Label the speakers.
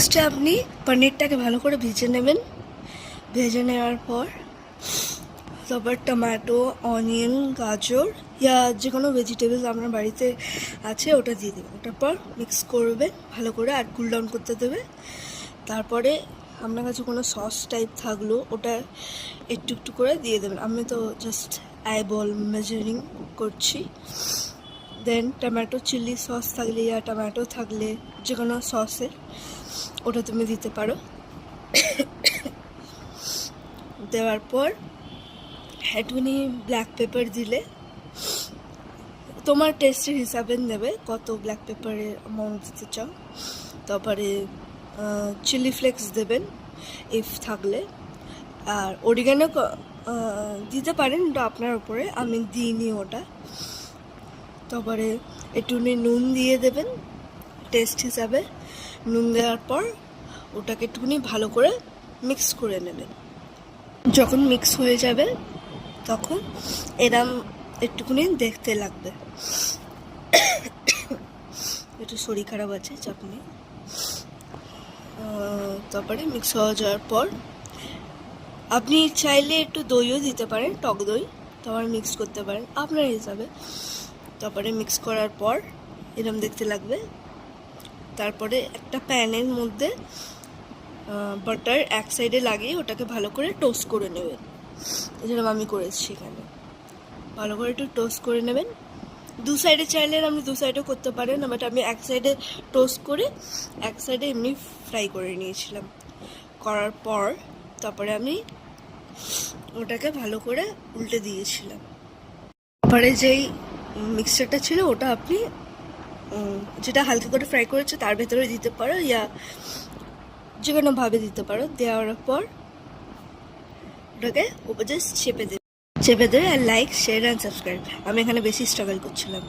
Speaker 1: ফার্স্টে আপনি পনিরটাকে ভালো করে ভেজে নেবেন। ভেজে নেওয়ার পর তারপর টমেটো, অনিয়ন, গাজর ইয়া যে কোনো ভেজিটেবলস আপনার বাড়িতে আছে ওটা দিয়ে দেবেন। ওটার পর মিক্স করবেন ভালো করে আর কুল ডাউন করতে দেবে। তারপরে আপনার কাছে কোনো সস টাইপ থাকলো ওটা একটু একটু করে দিয়ে দেবেন। আমি তো জাস্ট আইবল মেজারিং করছি। দেন টমেটো চিলি সস থাকলে ইয়া টমেটো থাকলে যে কোনো সসের ওটা তুমি দিতে পারো। দেওয়ার পর একটুখানি ব্ল্যাক পেপার দিলে তোমার টেস্টের হিসাবে নেবে কত ব্ল্যাক পেপারের অ্যামাউন্ট দিতে চাও। তারপরে চিলি ফ্লেক্স দেবেন ইফ থাকলে, আর অরিগানো দিতে পারেন, ওটা আপনার উপরে, আমি দিইনি ওটা। তারপরে একটুখানি নুন দিয়ে দেবেন টেস্ট হিসাবে। নুন দেওয়ার পর ওটাকে একটুখানি ভালো করে মিক্স করে নেবেন। যখন মিক্স হয়ে যাবে তখন এরম একটুখানি দেখতে লাগবে। একটু শরীর খারাপ আছে, চাপ নেই। তারপরে মিক্স হয়ে যাওয়ার পর আপনি চাইলে একটু দইও দিতে পারেন, টক দই, তারপর মিক্স করতে পারেন আপনার হিসাবে। তারপরে মিক্স করার পর এরম দেখতে লাগবে। তারপরে একটা প্যানের মধ্যে বাটার এক সাইডে লাগিয়ে ওটাকে ভালো করে টোস্ট করে নেবেন, যেরকম আমি করেছি এখানে। ভালো করে একটু টোস্ট করে নেবেন। দু সাইডে চাইলে আপনি দু সাইডেও করতে পারেন, বাট আমি এক সাইডে টোস্ট করে এক সাইডে এমনি ফ্রাই করে নিয়েছিলাম। করার পর তারপরে আমি ওটাকে ভালো করে উল্টে দিয়েছিলাম। তারপরে যেই মিক্সচারটা ছিল ওটা আপনি যেটা হালকা করে ফ্রাই করেছে তার ভেতরে দিতে পারো, ইয়া যে কোনোভাবে দিতে পারো। দেওয়ার পর ওটাকে উপর জাস্ট চেপে দেবে। আর লাইক, শেয়ার অ্যান্ড সাবস্ক্রাইব। আমি এখানে বেশি স্ট্রাগল করছিলাম।